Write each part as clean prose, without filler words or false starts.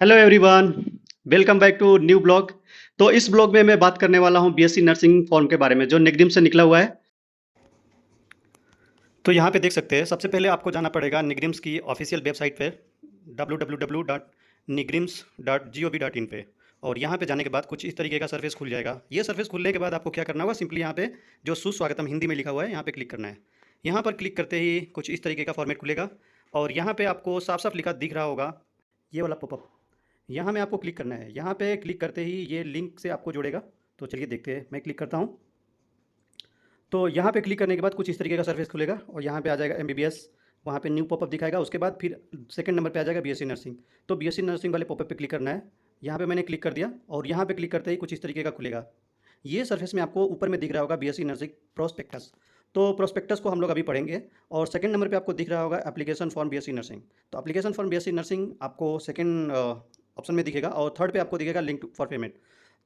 Hello everyone, welcome back to new blog. तो इस blog में मैं बात करने वाला हूं बीएससी नर्सिंग फॉर्म के बारे में जो निगडिम से निकला हुआ है। तो यहाँ पे देख सकते हैं, सबसे पहले आपको जाना पड़ेगा निगडिम्स की ऑफिशियल वेबसाइट पे www.nigrims.gov.in पे। और यहाँ पे जाने के बाद कुछ इस तरीके का सर्विस खुल जाएगा। ये सर्विस खुलने के बाद आपको क्या करना होगा, सिंपली यहाँ पे जो सुस्वागतम हिंदी में लिखा हुआ है यहाँ पे क्लिक करना है। यहाँ पर क्लिक करते ही कुछ इस तरीके का फॉर्मेट खुलेगा और यहाँ पे आपको साफ साफ लिखा दिख रहा होगा ये वाला पॉपअप। यहाँ में आपको क्लिक करना है। यहाँ पे क्लिक करते ही ये लिंक से आपको जोड़ेगा। तो चलिए देखते हैं, मैं क्लिक करता हूँ। तो यहाँ पे क्लिक करने के बाद कुछ इस तरीके का सर्विस खुलेगा और यहाँ पे आ जाएगा एमबीबीएस। वहाँ पे न्यू पॉपअप दिखाएगा। उसके बाद फिर सेकंड नंबर पे आ जाएगा बीएससी नर्सिंग। तो बीएससी नर्सिंग वाले पॉपअप पे क्लिक करना है। यहाँ पे मैंने क्लिक कर दिया और यहाँ पे क्लिक करते ही कुछ इस तरीके का खुलेगा। ये सर्फेस में आपको ऊपर में दिख रहा होगा बीएससी नर्सिंग प्रोस्पेक्टस। तो प्रोस्पेक्टस को हम लोग अभी पढ़ेंगे। और सेकंड नंबर पे आपको दिख रहा होगा एप्लीकेशन फॉर्म बीएससी नर्सिंग। तो एप्लीकेशन फॉर्म बीएससी नर्सिंग आपको सेकंड ऑप्शन में दिखेगा और थर्ड पे आपको दिखेगा लिंक फॉर पेमेंट।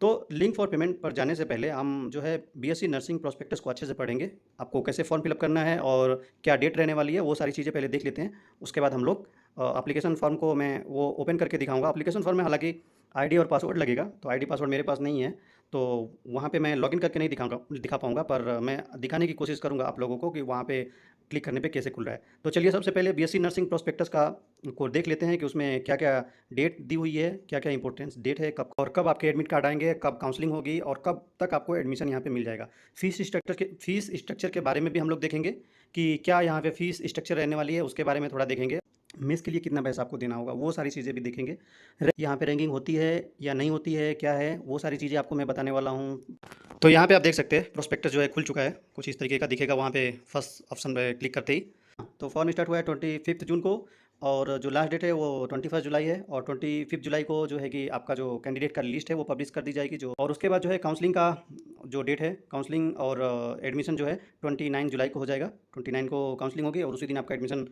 तो लिंक फॉर पेमेंट पर जाने से पहले हम जो है बीएससी नर्सिंग प्रोस्पेक्टस को अच्छे से पढ़ेंगे। आपको कैसे फॉर्म फिलअप करना है और क्या डेट रहने वाली है वो सारी चीज़ें पहले देख लेते हैं। उसके बाद हम लोग एप्लीकेशन फॉर्म को मैं वो ओपन करके दिखाऊंगा। एप्लीकेशन फॉर्म में हालांकि आईडी और पासवर्ड लगेगा, तो आईडी पासवर्ड मेरे पास नहीं है। तो वहाँ पे मैं लॉगिन करके नहीं दिखा पाऊँगा, पर मैं दिखाने की कोशिश करूँगा आप लोगों को कि वहाँ पे क्लिक करने पे कैसे खुल रहा है। तो चलिए सबसे पहले बीएससी नर्सिंग प्रोस्पेक्टस का को देख लेते हैं कि उसमें क्या-क्या डेट दी हुई है, क्या-क्या इंपॉर्टेंस डेट है, कब और कब आपके एडमिट कार्ड आएँगे, कब काउंसलिंग होगी और कब तक आपको एडमिशन यहाँ पे मिल जाएगा। फ़ीस स्ट्रक्चर के बारे में भी हम लोग देखेंगे कि क्या यहाँ पे फ़ीस स्ट्रक्चर रहने वाली है, उसके बारे में थोड़ा देखेंगे। मेस के लिए कितना पैसा आपको देना होगा, वो सारी चीज़ें भी देखेंगे। यहाँ पे रैंकिंग होती है या नहीं होती है, क्या है, वो सारी चीज़ें आपको मैं बताने वाला हूँ। तो यहाँ पे आप देख सकते हैं प्रोस्पेक्टस जो है खुल चुका है। कुछ इस तरीके का दिखेगा वहाँ पे फर्स्ट ऑप्शन पे क्लिक करते ही। तो फॉर्म स्टार्ट हुआ है 25 जून को और जो लास्ट डेट है वो 21 जुलाई है। और 25 जुलाई को जो है कि आपका जो कैंडिडेट का लिस्ट है वो पब्लिश कर दी जाएगी। जो और उसके बाद जो है काउंसलिंग का जो डेट है, काउंसलिंग और एडमिशन जो है 29 जुलाई को हो जाएगा। 29 को काउंसलिंग होगी और उसी दिन आपका एडमिशन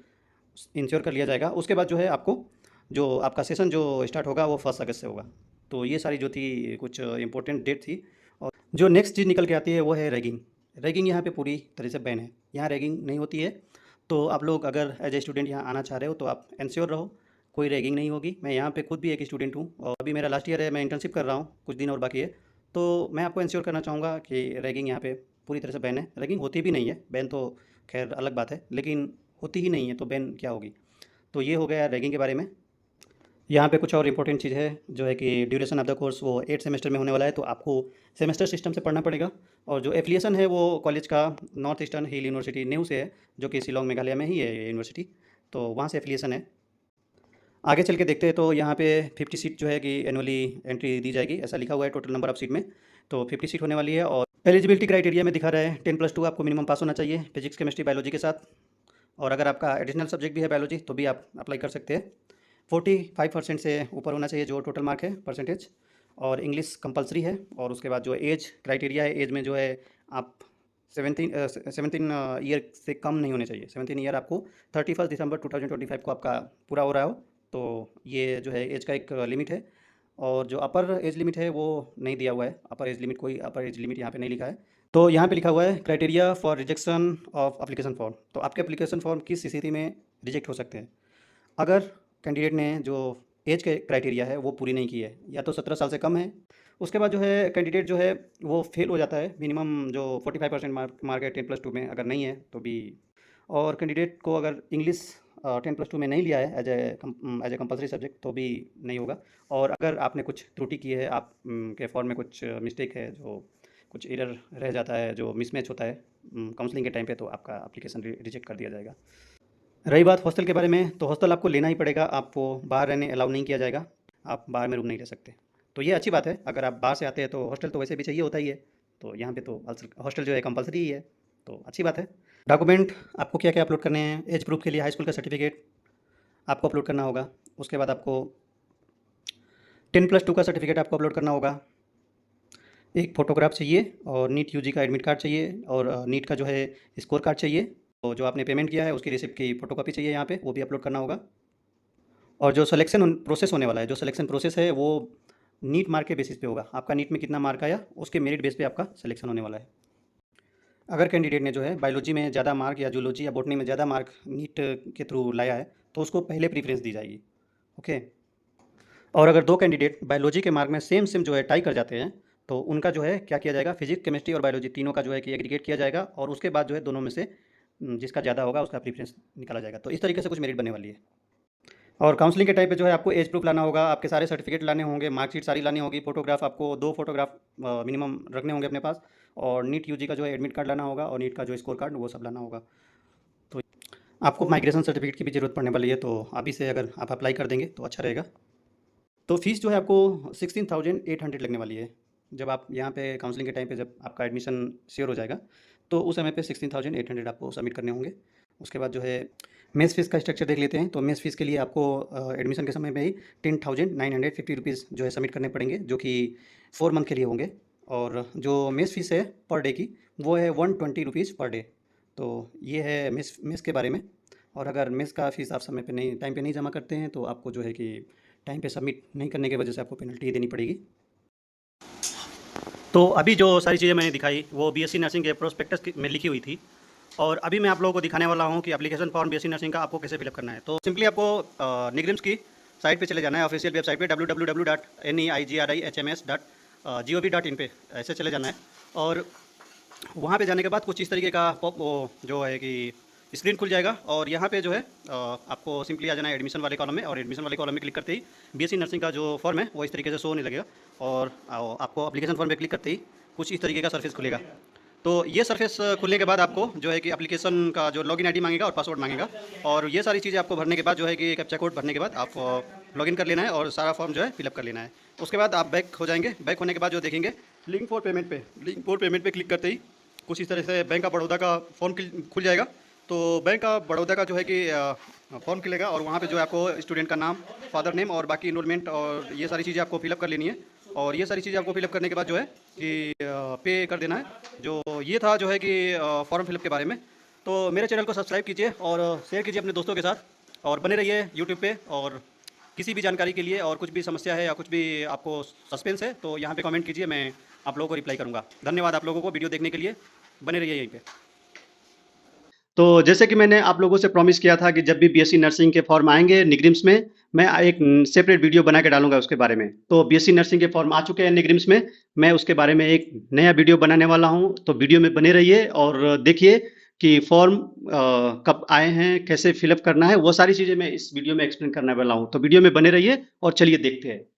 इंश्योर कर लिया जाएगा। उसके बाद जो है आपको जो आपका सेशन जो स्टार्ट होगा वो 1 अगस्त से होगा। तो ये सारी जो थी कुछ इंपॉर्टेंट डेट थी। और जो नेक्स्ट चीज़ निकल के आती है वो है रैगिंग। रैगिंग यहाँ पे पूरी तरह से बैन है। यहाँ रैगिंग नहीं होती है। तो आप लोग अगर एज ए स्टूडेंट यहाँ आना चाह रहे हो तो आप इंश्योर रहो, कोई रैगिंग नहीं होगी। मैं यहाँ पे खुद भी एक स्टूडेंट हूँ और अभी मेरा लास्ट ईयर है, मैं इंटर्नशिप कर रहा हूँ, कुछ दिन और बाकी है। तो मैं आपको इंश्योर करना चाहूँगा कि रैगिंग यहाँ पे पूरी तरह से बैन है। रैगिंग होती भी नहीं है, बैन तो खैर अलग बात है, लेकिन होती ही नहीं है तो बैन क्या होगी। तो ये हो गया रैगिंग के बारे में। यहाँ पे कुछ और इम्पोर्टेंट चीज़ है जो है कि ड्यूरेशन ऑफ द कोर्स वो 8 सेमेस्टर में होने वाला है। तो आपको सेमेस्टर सिस्टम से पढ़ना पड़ेगा। और जो एफिलिएशन है वो कॉलेज का नॉर्थ ईस्टर्न हिल यूनिवर्सिटी न्यू से है, जो कि शिलोंग मेघालय में ही है ये यूनिवर्सिटी। तो वहाँ से एफिलिएशन है। आगे चल के देखते हैं। तो यहाँ पे 50 सीट जो है कि एनुअली एंट्री दी जाएगी, ऐसा लिखा हुआ है टोटल नंबर ऑफ सीट में। तो 50 सीट होने वाली है। और एलिजिबिलिटी क्राइटेरिया में दिखा रहा है 10+2 आपको मिनिमम पास होना चाहिए फिजिक्स केमिस्ट्री बायोलॉजी के साथ। और अगर आपका एडिशनल सब्जेक्ट भी है बायोलॉजी तो भी आप अप्लाई कर सकते हैं। 45% से ऊपर होना चाहिए जो टोटल मार्क है परसेंटेज। और इंग्लिश कंपलसरी है। और उसके बाद जो एज क्राइटेरिया है, एज में जो है आप 17 ईयर से कम नहीं होने चाहिए। 17 ईयर आपको 31 दिसंबर 2025 को आपका पूरा हो रहा हो। तो ये जो है एज का एक लिमिट है। और जो अपर एज लिमिट है वो नहीं दिया हुआ है। अपर एज लिमिट, कोई अपर एज लिमिट यहाँ पे नहीं लिखा है। तो यहाँ पे लिखा हुआ है criteria for rejection of application form. तो आपके एप्लीकेशन फॉर्म किस स्थिति में रिजेक्ट हो सकते हैं? अगर कैंडिडेट ने जो एज के क्राइटेरिया है वो पूरी नहीं की है, या तो 17 साल से कम है। उसके बाद जो है कैंडिडेट जो है वो फेल हो जाता है। मिनिमम जो 45% मार्क है 10+2 में अगर नहीं है तो भी। और कैंडिडेट को अगर इंग्लिश 10+2 में नहीं लिया है एज ए कंपलसरी सब्जेक्ट तो भी नहीं होगा। और अगर आपने कुछ त्रुटि की है, आप के फॉर्म में कुछ मिस्टेक है, जो कुछ एरर रह जाता है, जो मिसमैच होता है काउंसलिंग के टाइम पे, तो आपका एप्लीकेशन रिजेक्ट कर दिया जाएगा। रही बात हॉस्टल के बारे में, तो हॉस्टल आपको लेना ही पड़ेगा। आपको बाहर रहने अलाउ नहीं किया जाएगा। आप बाहर में रूम नहीं ले सकते। तो ये अच्छी बात है। अगर आप बाहर से आते हैं तो हॉस्टल तो वैसे भी चाहिए होता ही है। तो यहाँ पे तो हॉस्टल जो है कंपलसरी ही है। तो अच्छी बात है। डॉक्यूमेंट आपको क्या क्या अपलोड करने हैं? एज प्रूफ के लिए हाई स्कूल का सर्टिफिकेट आपको अपलोड करना होगा। उसके बाद आपको 10+2 का सर्टिफिकेट आपको अपलोड करना होगा। एक फ़ोटोग्राफ चाहिए और नीट यूजी का एडमिट कार्ड चाहिए और नीट का जो है स्कोर कार्ड चाहिए। तो जो आपने पेमेंट किया है उसकी रिसिप्ट की फ़ोटोकॉपी चाहिए यहाँ पे, वो भी अपलोड करना होगा। और जो सिलेक्शन प्रोसेस होने वाला है, जो सिलेक्शन प्रोसेस है वो नीट मार्क के बेसिस पे होगा। आपका नीट में कितना मार्क आया उसके मेरिट बेस पे आपका सिलेक्शन होने वाला है। अगर कैंडिडेट ने जो है बायोलॉजी में ज़्यादा मार्क या जूलॉजी या बॉटनी में ज़्यादा मार्क नीट के थ्रू लाया है तो उसको पहले प्रीफरेंस दी जाएगी। ओके। और अगर 2 कैंडिडेट बायोलॉजी के मार्क में सेम सेम जो है टाई कर जाते हैं, तो उनका जो है क्या किया जाएगा, फिजिक्स, केमिस्ट्री और बायोलॉजी तीनों का जो है कि एग्रीगेट किया जाएगा और उसके बाद जो है दोनों में से जिसका ज़्यादा होगा उसका प्रेफ़रेंस निकाला जाएगा। तो इस तरीके से कुछ मेरिट बनने वाली है। और काउंसलिंग के टाइम पे जो है आपको एज प्रूफ लाना होगा, आपके सारे सर्टिफिकेट लाने होंगे, मार्कशीट सारी लानी होगी, फोटोग्राफ आपको 2 फोटोग्राफ मिनिमम रखने होंगे अपने पास, और नीट यूजी का जो है एडमिट कार्ड लाना होगा और नीट का जो स्कोर कार्ड वो सब लाना होगा। तो आपको माइग्रेशन सर्टिफिकेट की भी ज़रूरत पड़ने वाली है, तो अभी से अगर आप अप्लाई कर देंगे तो अच्छा रहेगा। तो फ़ीस जो है आपको 16,800 लगने वाली है। जब आप यहाँ पे काउंसलिंग के टाइम पे जब आपका एडमिशन श्योर हो जाएगा, तो उस समय पे 16,800 आपको सबमिट करने होंगे। उसके बाद जो है मेस फ़ीस का स्ट्रक्चर देख लेते हैं। तो मेस फ़ीस के लिए आपको एडमिशन के समय में ही 10,950 रुपीज़ जो है सबमिट करने पड़ेंगे, जो कि 4 मंथ के लिए होंगे। और जो मेस फ़ीस है पर डे की, वो है 120 रुपीज़ पर डे। तो ये है मेस मेस के बारे में। और अगर मेस का फ़ीस आप समय पे नहीं, टाइम पे नहीं जमा करते हैं, तो आपको जो है कि टाइम पे सबमिट नहीं करने की वजह से आपको पेनल्टी देनी पड़ेगी। तो अभी जो सारी चीज़ें मैंने दिखाई वो बीएससी नर्सिंग के प्रोस्पेक्टस में लिखी हुई थी, और अभी मैं आप लोगों को दिखाने वाला हूँ कि एप्लीकेशन फॉर्म बीएससी नर्सिंग का आपको कैसे फिलअप करना है। तो सिंपली आपको निग्रिम्स की साइट पे चले जाना है, ऑफिशियल वेबसाइट पे www.neigris.gov.in पे ऐसे चले जाना है। और वहाँ पे जाने के बाद कुछ इस तरीके का पॉप वो जो है कि स्क्रीन खुल जाएगा, और यहाँ पे जो है आपको सिंपली आ जाना है एडमिशन वाले कॉलम में, और एडमिशन वाले कॉलम में क्लिक करते ही बीएससी नर्सिंग का जो फॉर्म है वो इस तरीके से शो होने लगेगा, और आपको एप्लीकेशन फॉर्म पे क्लिक करते ही कुछ इस तरीके का सरफेस खुलेगा। तो ये सरफेस खुलने के बाद आपको जो है कि एप्लीकेशन का जो लॉगिन आईडी मांगेगा और पासवर्ड मांगेगा, और ये सारी चीज़ें आपको भरने के बाद जो है कि कैप्चा कोड भरने के बाद आप लॉगिन कर लेना है और सारा फॉर्म जो है फिलअप कर लेना है। उसके बाद आप बैक हो जाएंगे। बैक होने के बाद जो देखेंगे लिंक फॉर पेमेंट पे क्लिक करते ही कुछ इस तरह से बैंक ऑफ बड़ौदा का फॉर्म खुल जाएगा। तो बैंक ऑफ बड़ौदा का जो है कि फॉर्म खुलेगा, और वहाँ पे जो है आपको स्टूडेंट का नाम, फादर नेम और बाकी इनरोलमेंट और ये सारी चीज़ें आपको फिलअप कर लेनी है। और ये सारी चीज़ें आपको फिलअप करने के बाद जो है कि पे कर देना है। जो ये था जो है कि फॉर्म फिलअप के बारे में। तो मेरे चैनल को सब्सक्राइब कीजिए और शेयर कीजिए अपने दोस्तों के साथ, और बने रहिए यूट्यूब पे। और किसी भी जानकारी के लिए और कुछ भी समस्या है या कुछ भी आपको सस्पेंस है तो यहाँ पे कमेंट कीजिए, मैं आप लोगों को रिप्लाई करूँगा। धन्यवाद आप लोगों को वीडियो देखने के लिए, बने रहिए यहीं पे। तो जैसे कि मैंने आप लोगों से प्रॉमिस किया था कि जब भी बीएससी नर्सिंग के फॉर्म आएंगे निग्रिम्स में, मैं एक सेपरेट वीडियो बना के डालूंगा उसके बारे में। तो बीएससी नर्सिंग के फॉर्म आ चुके हैं निग्रिम्स में, मैं उसके बारे में एक नया वीडियो बनाने वाला हूं। तो वीडियो में बने रहिए और देखिए कि फॉर्म कब आए हैं, कैसे फिलअप करना है, वो सारी चीज़ें मैं इस वीडियो में एक्सप्लेन करने वाला हूँ। तो वीडियो में बने रहिए और चलिए देखते हैं।